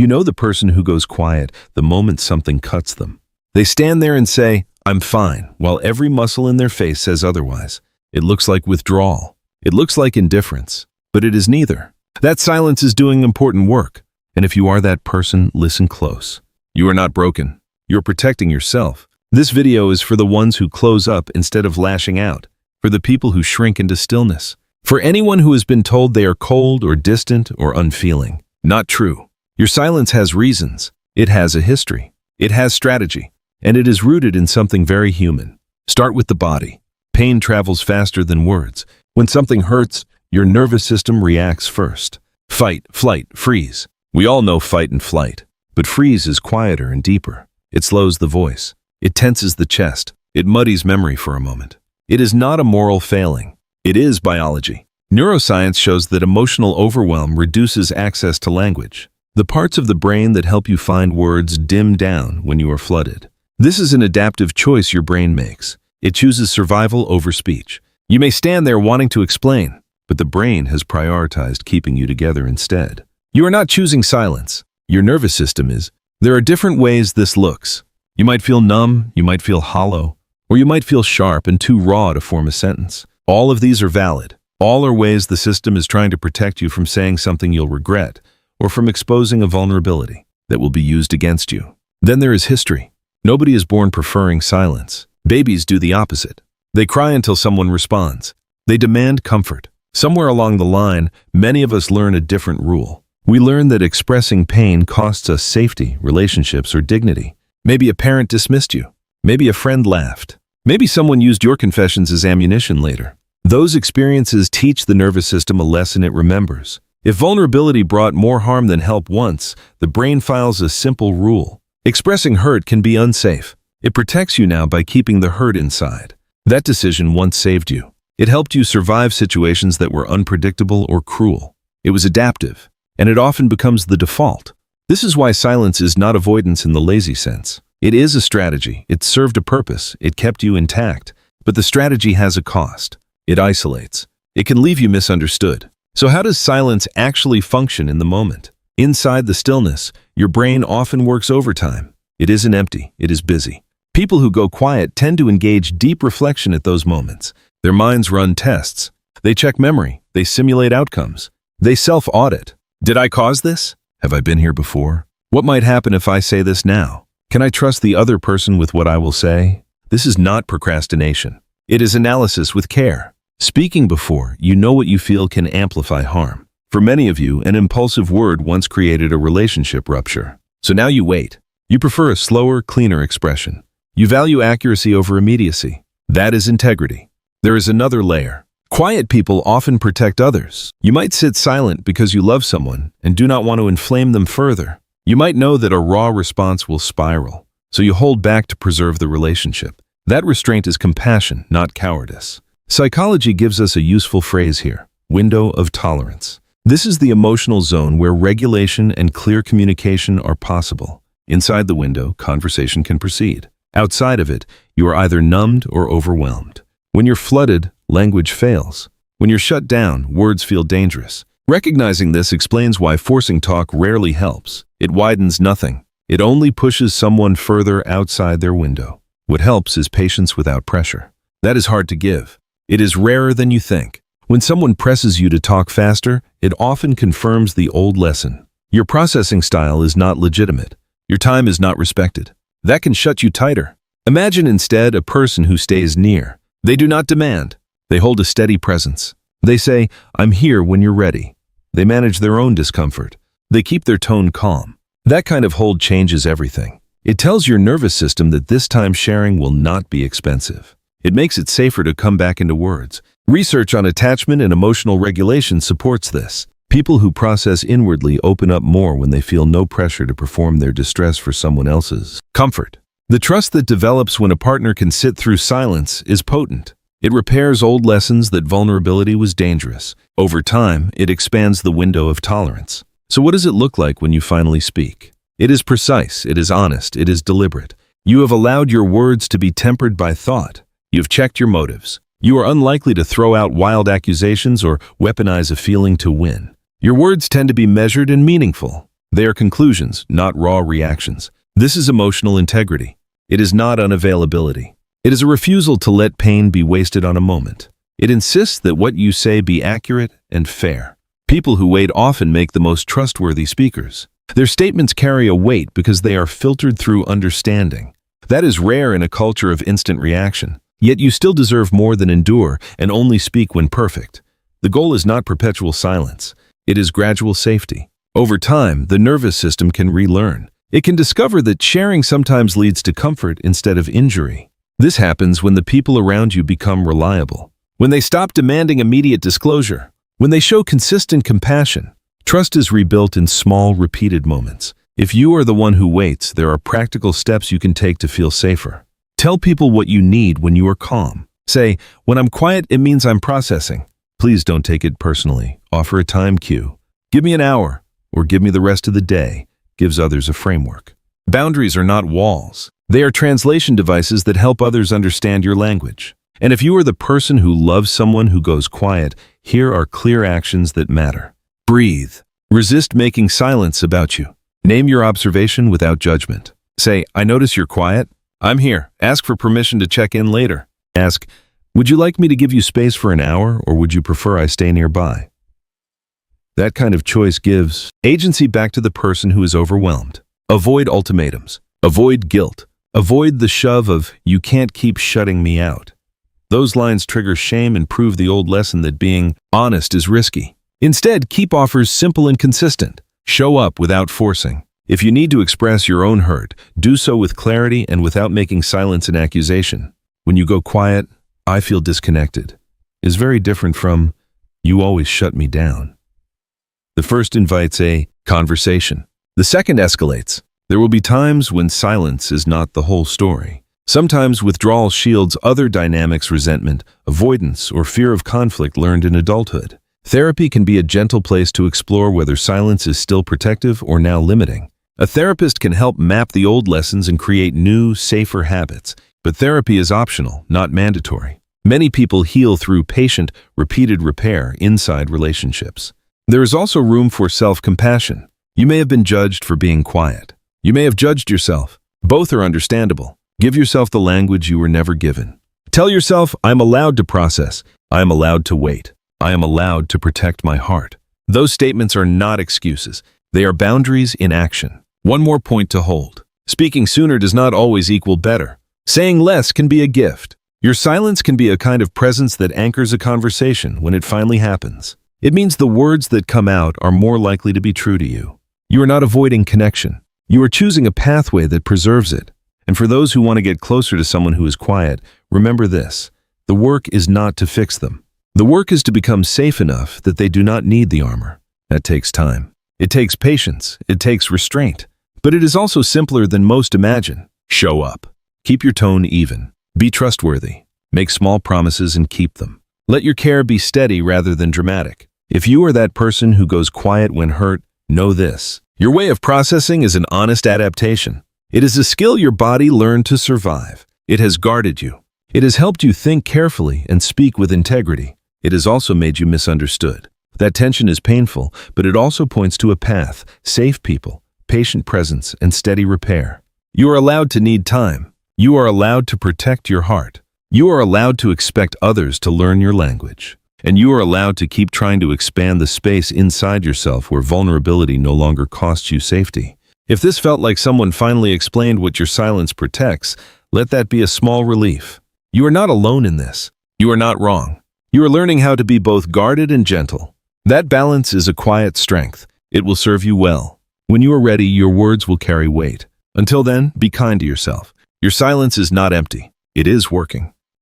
You know the person who goes quiet the moment something cuts them. They stand there and say, "I'm fine," while every muscle in their face says otherwise. It looks like withdrawal. It looks like indifference, but it is neither. That silence is doing important work, and if you are that person, listen close. You are not broken. You're protecting yourself. This video is for the ones who close up instead of lashing out, for the people who shrink into stillness, for anyone who has been told they are cold or distant or unfeeling. Not true. Your silence has reasons. It has a history. It has strategy, and it is rooted in something very human. Start with the body. Pain travels faster than words. When something hurts, your nervous system reacts first. Fight, flight, freeze. We all know fight and flight, but freeze is quieter and deeper. It slows the voice. It tenses the chest. It muddies memory for a moment. It is not a moral failing. It is biology. Neuroscience shows that emotional overwhelm reduces access to language. The parts of the brain that help you find words dim down when you are flooded. This is an adaptive choice your brain makes. It chooses survival over speech. You may stand there wanting to explain, but the brain has prioritized keeping you together instead. You are not choosing silence. Your nervous system is. There are different ways this looks. You might feel numb, you might feel hollow, or you might feel sharp and too raw to form a sentence. All of these are valid. All are ways the system is trying to protect you from saying something you'll regret, or from exposing a vulnerability that will be used against you. Then there is history. Nobody is born preferring silence. Babies do the opposite. They cry until someone responds. They demand comfort. Somewhere along the line, many of us learn a different rule. We learn that expressing pain costs us safety, relationships, or dignity. Maybe a parent dismissed you. Maybe a friend laughed. Maybe someone used your confessions as ammunition later. Those experiences teach the nervous system a lesson it remembers. If vulnerability brought more harm than help once, the brain files a simple rule. Expressing hurt can be unsafe. It protects you now by keeping the hurt inside. That decision once saved you. It helped you survive situations that were unpredictable or cruel. It was adaptive, and it often becomes the default. This is why silence is not avoidance in the lazy sense. It is a strategy. It served a purpose. It kept you intact. But the strategy has a cost. It isolates. It can leave you misunderstood. So how does silence actually function in the moment? Inside the stillness, your brain often works overtime. It isn't empty. It is busy. People who go quiet tend to engage deep reflection at those moments. Their minds run tests. They check memory. They simulate outcomes. They self-audit. Did I cause this? Have I been here before? What might happen if I say this now? Can I trust the other person with what I will say? This is not procrastination. It is analysis with care. Speaking before you know what you feel can amplify harm. For many of you, an impulsive word once created a relationship rupture. So now you wait. You prefer a slower, cleaner expression. You value accuracy over immediacy. That is integrity. There is another layer. Quiet people often protect others. You might sit silent because you love someone and do not want to inflame them further. You might know that a raw response will spiral, so you hold back to preserve the relationship. That restraint is compassion, not cowardice. Psychology gives us a useful phrase here: window of tolerance. This is the emotional zone where regulation and clear communication are possible. Inside the window, conversation can proceed. Outside of it, you are either numbed or overwhelmed. When you're flooded, language fails. When you're shut down, words feel dangerous. Recognizing this explains why forcing talk rarely helps. It widens nothing. It only pushes someone further outside their window. What helps is patience without pressure. That is hard to give. It is rarer than you think. When someone presses you to talk faster, it often confirms the old lesson. Your processing style is not legitimate. Your time is not respected. That can shut you tighter. Imagine instead a person who stays near. They do not demand. They hold a steady presence. They say, "I'm here when you're ready." They manage their own discomfort. They keep their tone calm. That kind of hold changes everything. It tells your nervous system that this time sharing will not be expensive. It makes it safer to come back into words. Research on attachment and emotional regulation supports this. People who process inwardly open up more when they feel no pressure to perform their distress for someone else's comfort. The trust that develops when a partner can sit through silence is potent. It repairs old lessons that vulnerability was dangerous. Over time, it expands the window of tolerance. So what does it look like when you finally speak? It is precise, it is honest, it is deliberate. You have allowed your words to be tempered by thought. You've checked your motives. You are unlikely to throw out wild accusations or weaponize a feeling to win. Your words tend to be measured and meaningful. They are conclusions, not raw reactions. This is emotional integrity. It is not unavailability. It is a refusal to let pain be wasted on a moment. It insists that what you say be accurate and fair. People who wait often make the most trustworthy speakers. Their statements carry a weight because they are filtered through understanding. That is rare in a culture of instant reaction. Yet you still deserve more than endure and only speak when perfect. The goal is not perpetual silence. It is gradual safety. Over time, the nervous system can relearn. It can discover that sharing sometimes leads to comfort instead of injury. This happens when the people around you become reliable. When they stop demanding immediate disclosure. When they show consistent compassion. Trust is rebuilt in small, repeated moments. If you are the one who waits, there are practical steps you can take to feel safer. Tell people what you need when you are calm. Say, when I'm quiet, it means I'm processing. Please don't take it personally. Offer a time cue. Give me an hour, or give me the rest of the day. Gives others a framework. Boundaries are not walls. They are translation devices that help others understand your language. And if you are the person who loves someone who goes quiet, here are clear actions that matter. Breathe. Resist making silence about you. Name your observation without judgment. Say, I notice you're quiet. I'm here. Ask for permission to check in later. Ask, would you like me to give you space for an hour, or would you prefer I stay nearby? That kind of choice gives agency back to the person who is overwhelmed. Avoid ultimatums. Avoid guilt. Avoid the shove of, you can't keep shutting me out. Those lines trigger shame and prove the old lesson that being honest is risky. Instead, keep offers simple and consistent. Show up without forcing. If you need to express your own hurt, do so with clarity and without making silence an accusation. When you go quiet, I feel disconnected, is very different from, you always shut me down. The first invites a conversation. The second escalates. There will be times when silence is not the whole story. Sometimes withdrawal shields other dynamics, resentment, avoidance, or fear of conflict learned in adulthood. Therapy can be a gentle place to explore whether silence is still protective or now limiting. A therapist can help map the old lessons and create new, safer habits. But therapy is optional, not mandatory. Many people heal through patient, repeated repair inside relationships. There is also room for self-compassion. You may have been judged for being quiet. You may have judged yourself. Both are understandable. Give yourself the language you were never given. Tell yourself, I'm allowed to process. I am allowed to wait. I am allowed to protect my heart. Those statements are not excuses. They are boundaries in action. One more point to hold. Speaking sooner does not always equal better. Saying less can be a gift. Your silence can be a kind of presence that anchors a conversation when it finally happens. It means the words that come out are more likely to be true to you. You are not avoiding connection. You are choosing a pathway that preserves it. And for those who want to get closer to someone who is quiet, remember this. The work is not to fix them. The work is to become safe enough that they do not need the armor. That takes time. It takes patience. It takes restraint. But it is also simpler than most imagine. Show up. Keep your tone even. Be trustworthy. Make small promises and keep them. Let your care be steady rather than dramatic. If you are that person who goes quiet when hurt, know this. Your way of processing is an honest adaptation. It is a skill your body learned to survive. It has guarded you. It has helped you think carefully and speak with integrity. It has also made you misunderstood. That tension is painful, but it also points to a path, safe people, patient presence, and steady repair. You are allowed to need time. You are allowed to protect your heart. You are allowed to expect others to learn your language. And you are allowed to keep trying to expand the space inside yourself where vulnerability no longer costs you safety. If this felt like someone finally explained what your silence protects, let that be a small relief. You are not alone in this. You are not wrong. You are learning how to be both guarded and gentle. That balance is a quiet strength. It will serve you well. When you are ready, your words will carry weight. Until then, be kind to yourself. Your silence is not empty. It is working.